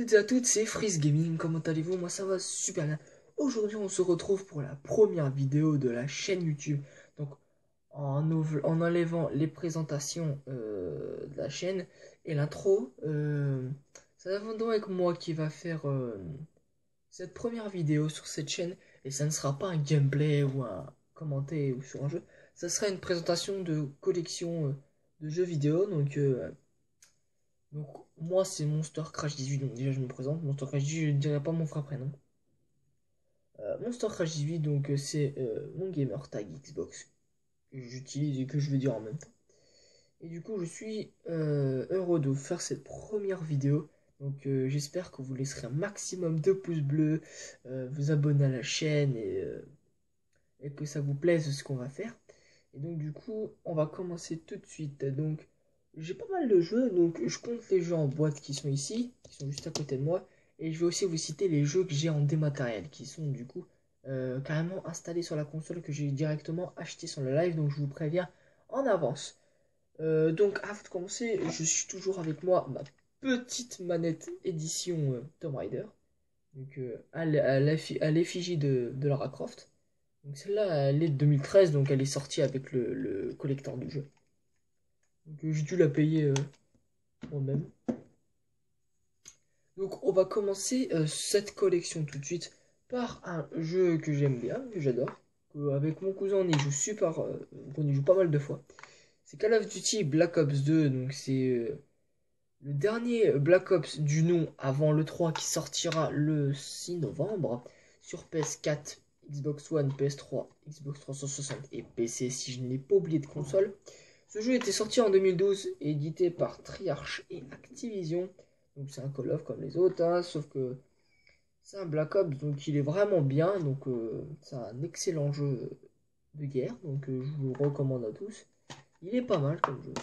toutes et à toutes, c'est Freeze Gaming, comment allez-vous? Moi ça va super bien. Aujourd'hui on se retrouve pour la première vidéo de la chaîne YouTube. Donc en enlevant les présentations de la chaîne et l'intro, ça va donc avec moi qui va faire cette première vidéo sur cette chaîne. Et ça ne sera pas un gameplay ou un commenté ou sur un jeu. Ça sera une présentation de collection de jeux vidéo. Donc moi c'est Monster Crash 18, donc déjà je me présente. Monster Crash 18, je ne dirai pas mon vrai prénom. Monster Crash 18, donc c'est mon gamer tag Xbox que j'utilise et que je vais dire en même temps. Et du coup je suis heureux de faire cette première vidéo. Donc j'espère que vous laisserez un maximum de pouces bleus, vous abonner à la chaîne et que ça vous plaise ce qu'on va faire. Et donc du coup on va commencer tout de suite. Donc j'ai pas mal de jeux, donc je compte les jeux en boîte qui sont ici, qui sont juste à côté de moi. Et je vais aussi vous citer les jeux que j'ai en dématériel, qui sont du coup carrément installés sur la console, que j'ai directement acheté sur le live, donc je vous préviens en avance. Donc avant de commencer, je suis toujours avec moi ma petite manette édition Tomb Raider, donc à l'effigie de Lara Croft. Donc celle-là, elle est de 2013, donc elle est sortie avec le collector du jeu. Donc j'ai dû la payer moi-même. Donc on va commencer cette collection tout de suite par un jeu que j'aime bien, que j'adore. Avec mon cousin on y joue on y joue pas mal de fois. C'est Call of Duty Black Ops 2, donc c'est le dernier Black Ops du nom avant le 3 qui sortira le 6 novembre sur PS4, Xbox One, PS3, Xbox 360 et PC si je n'ai pas oublié de console. Ce jeu était sorti en 2012 et édité par Treyarch et Activision. Donc c'est un Call of comme les autres, hein, sauf que c'est un Black Ops, donc il est vraiment bien. Donc c'est un excellent jeu de guerre, donc je vous le recommande à tous. Il est pas mal comme jeu.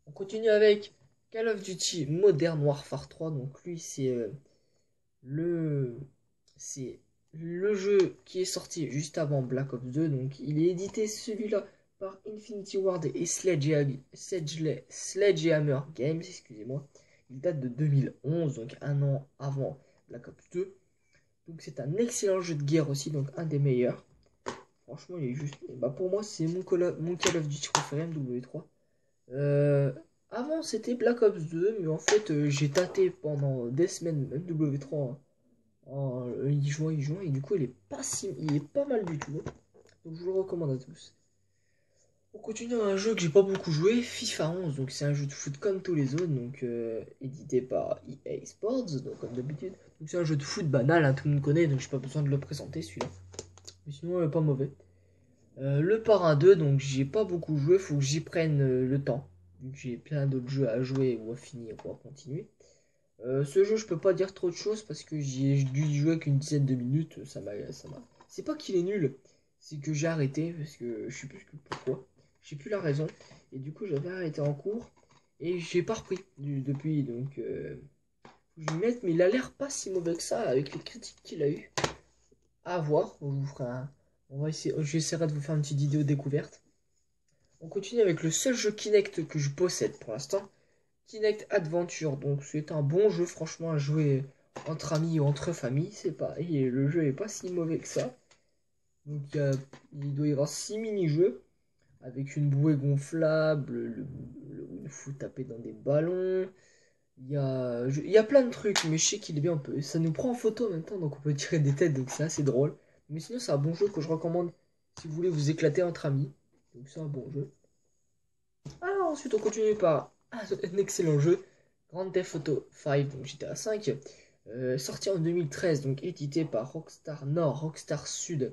On continue avec Call of Duty Modern Warfare 3. Donc lui le c'est le jeu qui est sorti juste avant Black Ops 2. Donc il est édité celui-là par Infinity Ward et Sledgehammer Games, excusez-moi. Il date de 2011, donc un an avant Black Ops 2. Donc c'est un excellent jeu de guerre aussi, donc un des meilleurs. Franchement, il est juste... Bah, pour moi, c'est mon Call of Duty préféré, MW3. Avant, c'était Black Ops 2, mais en fait, j'ai tâté pendant des semaines MW3 en y jouant, et du coup, il est pas mal du tout. Donc, je vous le recommande à tous. On continue à un jeu que j'ai pas beaucoup joué, FIFA 11. Donc, c'est un jeu de foot comme tous les autres, donc édité par EA Sports, donc comme d'habitude. Donc, c'est un jeu de foot banal, hein, tout le monde connaît, donc j'ai pas besoin de le présenter celui-là. Mais sinon, il est pas mauvais. Le Parrain 2, donc j'ai pas beaucoup joué, faut que j'y prenne le temps. Vu que j'ai plein d'autres jeux à jouer ou à finir ou à continuer. Ce jeu, je peux pas dire trop de choses parce que j'ai dû y jouer qu'une dizaine de minutes. Ça m'a. C'est pas qu'il est nul, c'est que j'ai arrêté parce que je sais plus pourquoi. J'ai plus la raison. Et du coup, j'avais arrêté en cours et j'ai pas repris depuis. Donc, faut que je m'y mette, mais il a l'air pas si mauvais que ça avec les critiques qu'il a eu. À voir, je vous ferai un. On va essayer, j'essaierai de vous faire une petite vidéo découverte. On continue avec le seul jeu Kinect que je possède pour l'instant. Kinect Adventure. Donc c'est un bon jeu franchement à jouer entre amis ou entre familles. C'est pareil. Et le jeu est pas si mauvais que ça. Donc il doit y avoir 6 mini-jeux. Avec une bouée gonflable. Où il faut taper dans des ballons. Il y a plein de trucs. Mais je sais qu'il est bien. Ça nous prend en photo en même temps. Donc on peut tirer des têtes. Donc c'est assez drôle. Mais sinon c'est un bon jeu que je recommande si vous voulez vous éclater entre amis. Donc c'est un bon jeu. Alors ensuite on continue par un excellent jeu, Grand Theft Auto 5, donc GTA 5, sorti en 2013, donc édité par Rockstar Nord, Rockstar Sud.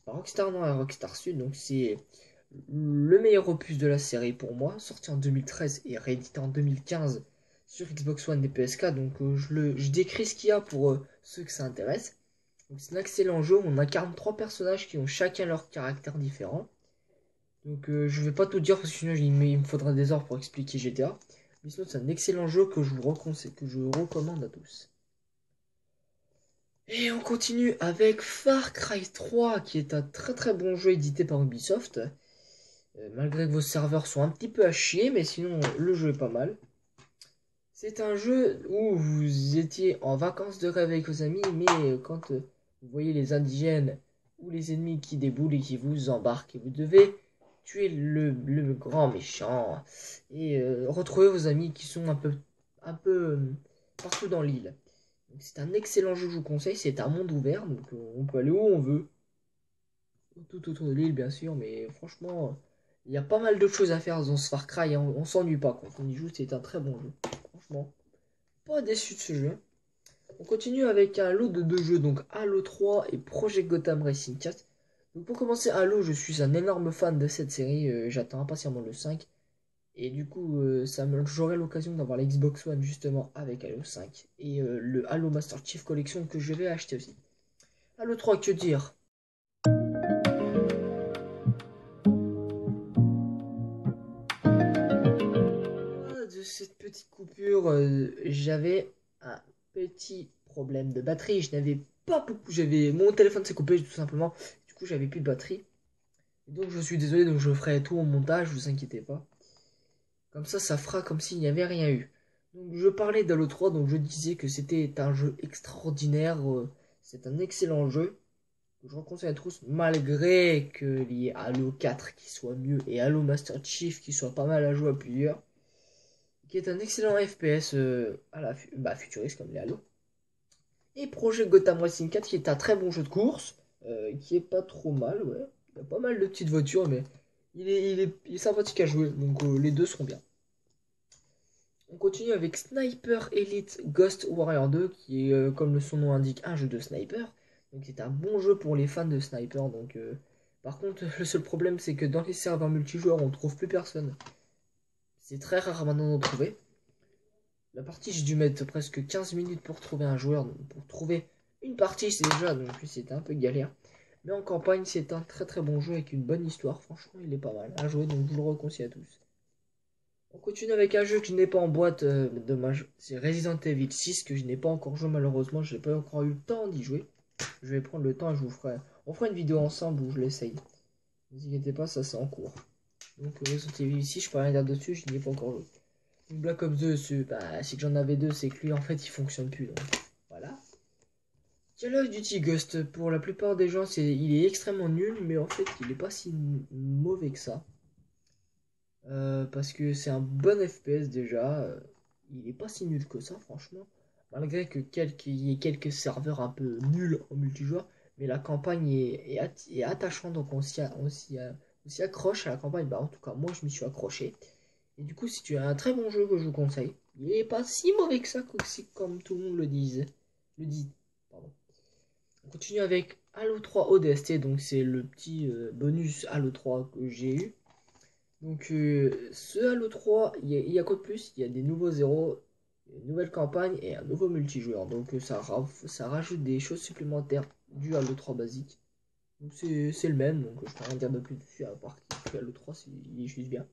Par Rockstar Nord et Rockstar Sud, donc c'est le meilleur opus de la série pour moi, sorti en 2013 et réédité en 2015 sur Xbox One et PS4, donc je décris ce qu'il y a pour ceux que ça intéresse. Donc c'est un excellent jeu, on incarne 3 personnages qui ont chacun leur caractère différent. Donc je vais pas tout dire parce que sinon il me faudra des heures pour expliquer GTA. Mais sinon c'est un excellent jeu que je vous recommande à tous. Et on continue avec Far Cry 3 qui est un très très bon jeu édité par Ubisoft. Malgré que vos serveurs sont un petit peu à chier, mais sinon le jeu est pas mal. C'est un jeu où vous étiez en vacances de rêve avec vos amis, mais quand vous voyez les indigènes ou les ennemis qui déboulent et qui vous embarquent, et vous devez tuer le grand méchant et retrouver vos amis qui sont un peu partout dans l'île. C'est un excellent jeu que je vous conseille, c'est un monde ouvert, donc on peut aller où on veut, tout autour de l'île bien sûr, mais franchement, il y a pas mal de choses à faire dans ce Far Cry, hein, on s'ennuie pas quand on y joue, c'est un très bon jeu, franchement. Pas déçu de ce jeu. On continue avec un lot de deux jeux, donc Halo 3 et Project Gotham Racing 4. Donc pour commencer Halo, je suis un énorme fan de cette série, j'attends impatiemment le 5. Et du coup, j'aurai l'occasion d'avoir la Xbox One justement avec Halo 5 et le Halo Master Chief Collection que je vais acheter aussi. Halo 3, que dire? De cette petite coupure, j'avais un petit problème de batterie. Je n'avais pas beaucoup. Mon téléphone s'est coupé tout simplement. Du coup, j'avais plus de batterie. Et donc, je suis désolé. Donc, je ferai tout au montage. Vous inquiétez pas. Comme ça fera comme s'il n'y avait rien eu. Donc, je parlais d'Halo 3. Donc, je disais que c'était un jeu extraordinaire. C'est un excellent jeu que je conseille à tous, malgré qu'il y ait Halo 4 qui soit mieux et Halo Master Chief qui soit pas mal à jouer à plusieurs, qui est un excellent FPS futuriste comme les Halo. Et Project Gotham Racing 4 qui est un très bon jeu de course, qui est pas trop mal, ouais. Il y a pas mal de petites voitures, mais il est sympathique à jouer, donc les deux seront bien. On continue avec Sniper Elite Ghost Warrior 2, qui est, comme son nom indique, un jeu de sniper. Donc c'est un bon jeu pour les fans de sniper. Donc, par contre, le seul problème, c'est que dans les serveurs multijoueurs, on ne trouve plus personne. C'est très rare maintenant d'en trouver. La partie, j'ai dû mettre presque 15 minutes pour trouver un joueur. Donc pour trouver une partie, c'est déjà, donc c'était un peu galère. Mais en campagne, c'est un très très bon jeu avec une bonne histoire. Franchement, il est pas mal à jouer, donc je vous le reconseille à tous. On continue avec un jeu que je n'ai pas en boîte, dommage. C'est Resident Evil 6 que je n'ai pas encore joué malheureusement. Je n'ai pas encore eu le temps d'y jouer. Je vais prendre le temps et on fera une vidéo ensemble où je l'essaye. Ne vous inquiétez pas, ça c'est en cours. Donc Resident Evil 6, je peux rien dire dessus, je n'y ai pas encore joué. Black Ops 2, c'est que j'en avais deux, c'est que lui en fait il fonctionne plus. Donc voilà. Call of Duty Ghost, pour la plupart des gens, il est extrêmement nul, mais en fait il est pas si mauvais que ça. Parce que c'est un bon FPS déjà. Il est pas si nul que ça, franchement. Malgré qu'il y ait quelques serveurs un peu nuls en multijoueur. Mais la campagne est attachante, donc on s'y accroche à la campagne. Bah, en tout cas, moi je m'y suis accroché. Et du coup, si tu as un très bon jeu que je vous conseille, il est pas si mauvais que ça, comme tout le monde le dit. Pardon. On continue avec Halo 3 ODST, donc c'est le petit bonus Halo 3 que j'ai eu. Donc ce Halo 3, il y a quoi de plus? Il y a des nouveaux héros, une nouvelle campagne et un nouveau multijoueur. Donc ça rajoute des choses supplémentaires du Halo 3 basique. Donc c'est le même, donc je peux rien dire de plus dessus à part que Halo 3 il est juste bien.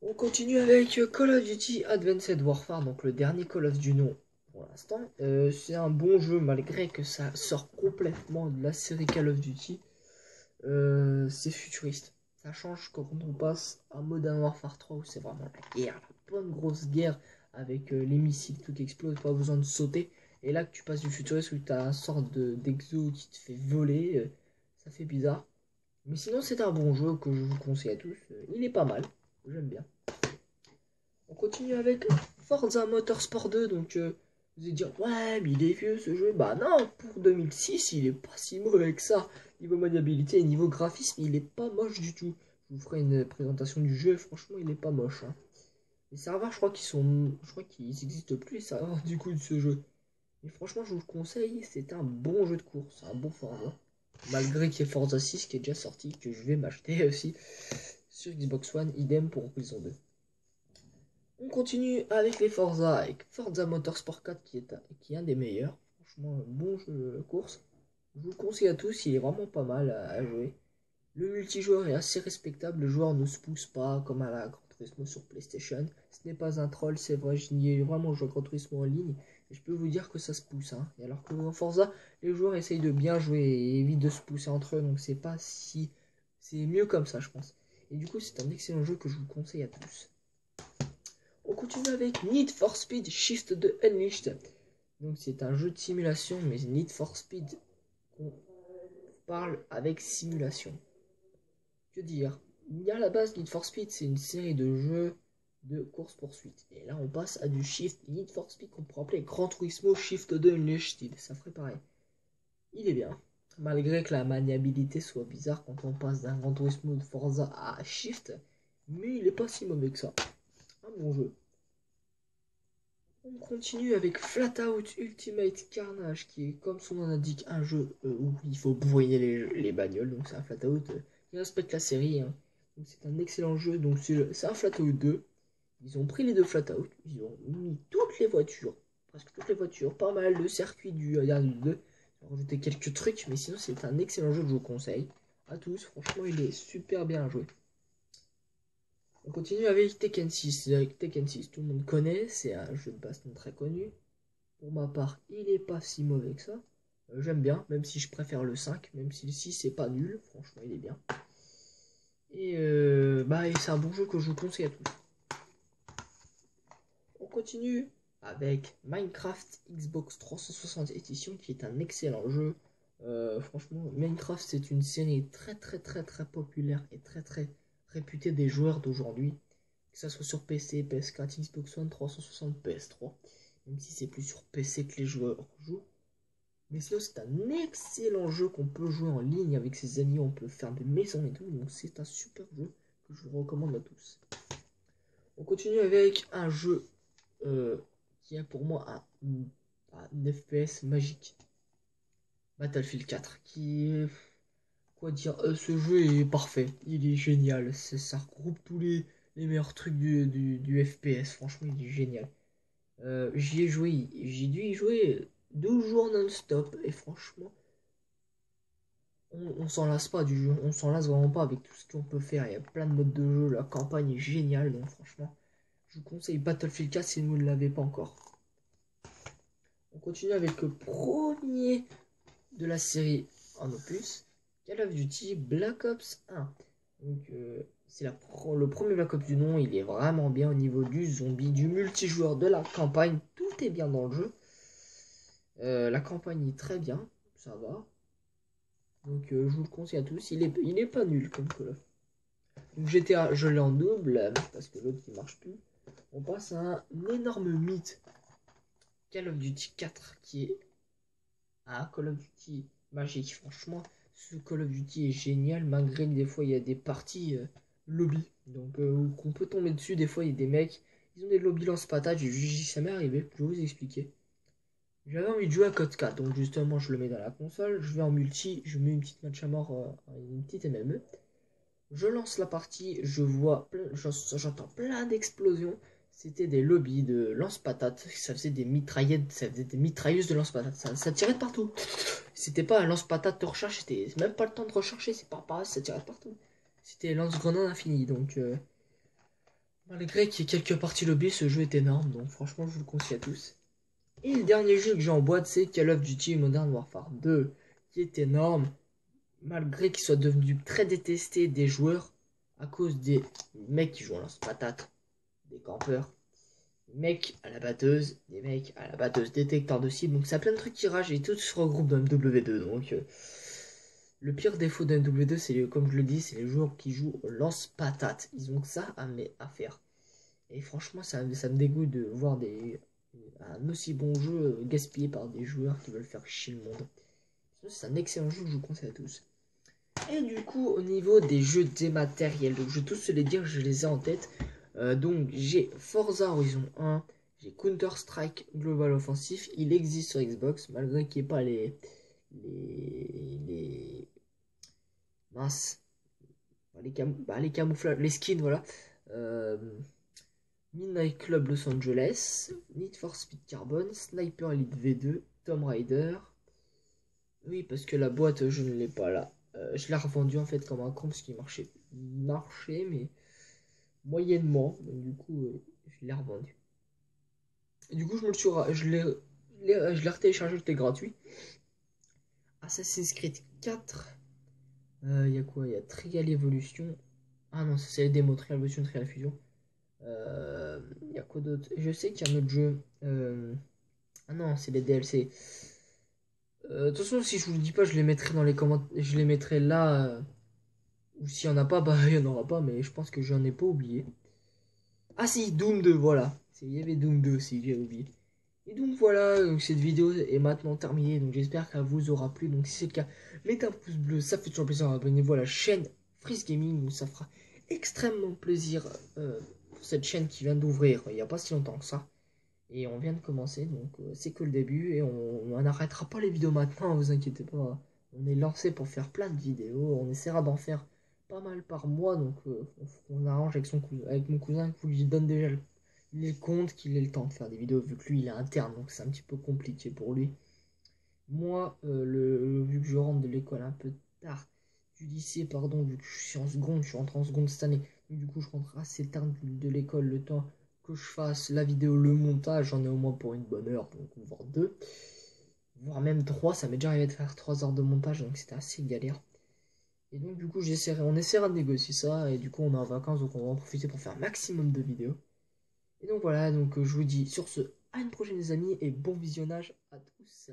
On continue avec Call of Duty Advanced Warfare, donc le dernier Call of du nom pour l'instant. C'est un bon jeu malgré que ça sort complètement de la série Call of Duty. C'est futuriste. Ça change quand on passe à Modern Warfare 3 où c'est vraiment la guerre, la bonne grosse guerre avec les missiles, tout explose, pas besoin de sauter. Et là que tu passes du futuriste où tu as un sorte d'exo qui te fait voler, ça fait bizarre. Mais sinon c'est un bon jeu que je vous conseille à tous. Il est pas mal, j'aime bien. On continue avec Forza Motorsport 2, donc vous allez dire ouais mais il est vieux ce jeu. Bah non, pour 2006 il est pas si mauvais que ça. Niveau maniabilité et niveau graphisme il est pas moche du tout. Je vous ferai une présentation du jeu, franchement il est pas moche. Hein. Les serveurs je crois qu'ils n'existent plus les serveurs du coup de ce jeu. Mais franchement je vous le conseille, c'est un bon jeu de course, un bon Forza. Malgré qu'il y ait Forza 6 qui est déjà sorti, que je vais m'acheter aussi sur Xbox One, idem pour Horizon 2. On continue avec les Forza, avec Forza Motorsport 4 qui est un des meilleurs. Franchement, bon jeu de course. Je vous le conseille à tous, il est vraiment pas mal à jouer. Le multijoueur est assez respectable, le joueur ne se pousse pas comme à la Gran Turismo sur PlayStation. Ce n'est pas un troll, c'est vrai, je n'y ai vraiment joué à Gran Turismo en ligne. Et je peux vous dire que ça se pousse. Hein. Et alors que dans Forza, les joueurs essayent de bien jouer et évitent de se pousser entre eux, donc c'est pas si... C'est mieux comme ça, je pense. Et du coup, c'est un excellent jeu que je vous conseille à tous. On continue avec Need for Speed Shift 2 Unleashed. Donc c'est un jeu de simulation, mais Need for Speed, on parle avec simulation. Que dire? Il y a à la base Need for Speed, c'est une série de jeux de course-poursuite. Et là on passe à du Shift Need for Speed qu'on pourrait appeler Gran Turismo Shift 2 Unleashed. Ça ferait pareil. Il est bien. Malgré que la maniabilité soit bizarre quand on passe d'un Gran Turismo de Forza à Shift. Mais il est pas si mauvais que ça. Un bon jeu. On continue avec Flatout Ultimate Carnage, qui est, comme son nom l'indique, un jeu où il faut broyer les bagnoles. Donc c'est un Flatout qui respecte la série. Hein. Donc c'est un excellent jeu. Donc c'est un Flatout 2. Ils ont pris les deux Flatout. Ils ont mis toutes les voitures. Presque toutes les voitures. Pas mal de circuits du dernier 2. Ils ont rajouté quelques trucs. Mais sinon c'est un excellent jeu que je vous conseille. À tous. Franchement il est super bien joué. On continue avec Tekken 6. Tekken 6, tout le monde connaît, c'est un jeu de baston très connu. Pour ma part, il est pas si mauvais que ça. J'aime bien, même si je préfère le 5, même si le 6 c'est pas nul, franchement il est bien. Et c'est un bon jeu que je vous conseille à tous. On continue avec Minecraft Xbox 360 Edition, qui est un excellent jeu. Franchement, Minecraft c'est une série très populaire et très réputée des joueurs d'aujourd'hui. Que ça soit sur PC, PS4, Xbox One, 360, PS3. Même si c'est plus sur PC que les joueurs jouent. Mais sinon c'est un excellent jeu qu'on peut jouer en ligne avec ses amis. On peut faire des maisons et tout. Donc c'est un super jeu que je vous recommande à tous. On continue avec un jeu qui est pour moi un FPS magique. Battlefield 4. Qui est... Quoi dire, ce jeu est parfait. Il est génial. Ça regroupe tous les meilleurs trucs du FPS. Franchement il est génial. J'y ai joué, j'ai dû y jouer 12 jours non-stop et franchement, on s'en lasse pas du jeu, on s'en lasse vraiment pas avec tout ce qu'on peut faire. Il y a plein de modes de jeu, la campagne est géniale donc franchement, je vous conseille Battlefield 4 si vous ne l'avez pas encore. On continue avec le premier de la série en opus, Call of Duty Black Ops 1. Donc c'est le premier Black Ops du nom, il est vraiment bien au niveau du zombie, du multijoueur, de la campagne, tout est bien dans le jeu. La campagne est très bien, ça va. Donc je vous le conseille à tous, il est pas nul comme Call of. Donc GTA, je l'ai en double, parce que l'autre il marche plus. On passe à un énorme mythe. Call of Duty 4, qui est un Call of Duty magique. Franchement, ce Call of Duty est génial, malgré que des fois il y a des parties lobby. Donc qu'on peut tomber dessus, des fois il y a des mecs, ils ont des lobbies lance-patates, ça m'est arrivé, je vais vous expliquer. J'avais envie de jouer à Code 4, donc justement je le mets dans la console, je vais en multi, je mets une petite match à mort, une petite MME. Je lance la partie, je vois, j'entends plein d'explosions. C'était des lobbies de lance-patates, ça faisait des mitraillettes, ça faisait des mitrailleuses de lance-patates, ça tirait de partout. C'était pas un lance-patate de recharge, c'était même pas le temps de recharger, c'est pas ça tirait de partout. C'était lance-grenade infini, donc malgré qu'il y ait quelques parties lobby, ce jeu est énorme, donc franchement je vous le conseille à tous. Et le dernier jeu que j'ai en boîte, c'est Call of Duty Modern Warfare 2, qui est énorme, malgré qu'il soit devenu très détesté des joueurs, à cause des mecs qui jouent en lance-patate, des campeurs, des mecs à la batteuse, des mecs à la batteuse détecteur de cible, donc ça a plein de trucs qui ragent et tout se regroupe dans MW2, donc le pire défaut de MW2, c'est comme je le dis, c'est les joueurs qui jouent au lance-patate, ils ont que ça à faire. Et franchement, ça me dégoûte de voir un aussi bon jeu gaspillé par des joueurs qui veulent faire chier le monde. C'est un excellent jeu que je vous conseille à tous. Et du coup, au niveau des jeux dématériels, donc je vais tous les dire, je les ai en tête. Donc j'ai Forza Horizon 1, j'ai Counter-Strike Global Offensive, il existe sur Xbox, malgré qu'il n'y ait pas les mince, les camouflages, les skins, voilà. Midnight Club Los Angeles, Need for Speed Carbon, Sniper Elite V2, Tomb Raider. Oui, parce que la boîte, je ne l'ai pas là. Je l'ai revendu en fait comme un con parce qu'il marchait. Il marchait, mais moyennement. Donc, du coup, je l'ai revendu. Et du coup, je l'ai retéléchargé, c'était gratuit. Assassin's Creed 4. Il y a quoi? Il y a Trial Evolution. Ah non, ça c'est les démos, Trial Evolution, Trial Fusion. Il y a quoi d'autre? Je sais qu'il y a un autre jeu. Ah non, c'est les DLC. De toute façon, si je vous le dis pas, je les mettrai dans les commentaires. Je les mettrai là. Ou s'il y en a pas, bah il y en aura pas. Mais je pense que j'en ai pas oublié. Ah si, Doom 2, voilà. Il y avait Doom 2 aussi, j'ai oublié. Et donc voilà, donc cette vidéo est maintenant terminée. Donc j'espère qu'elle vous aura plu. Donc si c'est le cas, mettez un pouce bleu, ça fait toujours plaisir. Abonnez-vous à la chaîne Freeze Gaming, où ça fera extrêmement plaisir pour cette chaîne qui vient d'ouvrir il n'y a pas si longtemps que ça. Et on vient de commencer, donc c'est que le début. Et on n'arrêtera pas les vidéos maintenant, vous inquiétez pas. On est lancé pour faire plein de vidéos. On essaiera d'en faire pas mal par mois. Donc on arrange avec, avec mon cousin qu'il lui donne déjà les comptes, qu'il ait le temps de faire des vidéos, vu que lui il est interne. Donc c'est un petit peu compliqué pour lui. Moi, vu que je rentre de l'école un peu tard, du lycée, pardon, vu que je suis en seconde, je suis rentré en seconde cette année. Donc, du coup, je rentre assez tard de l'école, le temps que je fasse la vidéo, le montage, j'en ai au moins pour une bonne heure, donc voire deux, voire même trois. Ça m'est déjà arrivé de faire 3 heures de montage, donc c'était assez galère. Et donc, du coup, on essaiera de négocier ça, et du coup, on est en vacances, donc on va en profiter pour faire un maximum de vidéos. Et donc voilà, donc je vous dis sur ce, à une prochaine les amis, et bon visionnage à tous.